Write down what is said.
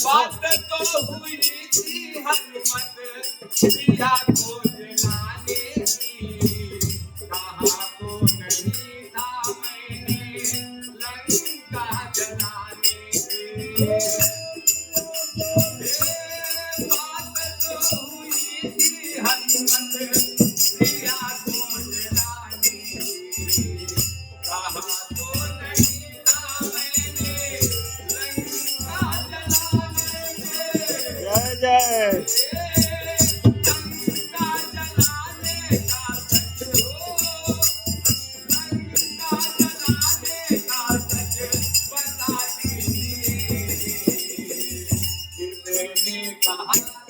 बात तो हुई थी हनुमत प्रिया को जलाने की, कहा को नहीं था मैंने लंका जलाने की। बात तो हुई थी हनुमत प्रिया को जलाने की, कहा तो नहीं था मैंने लंका जलाने की। जय जय कहा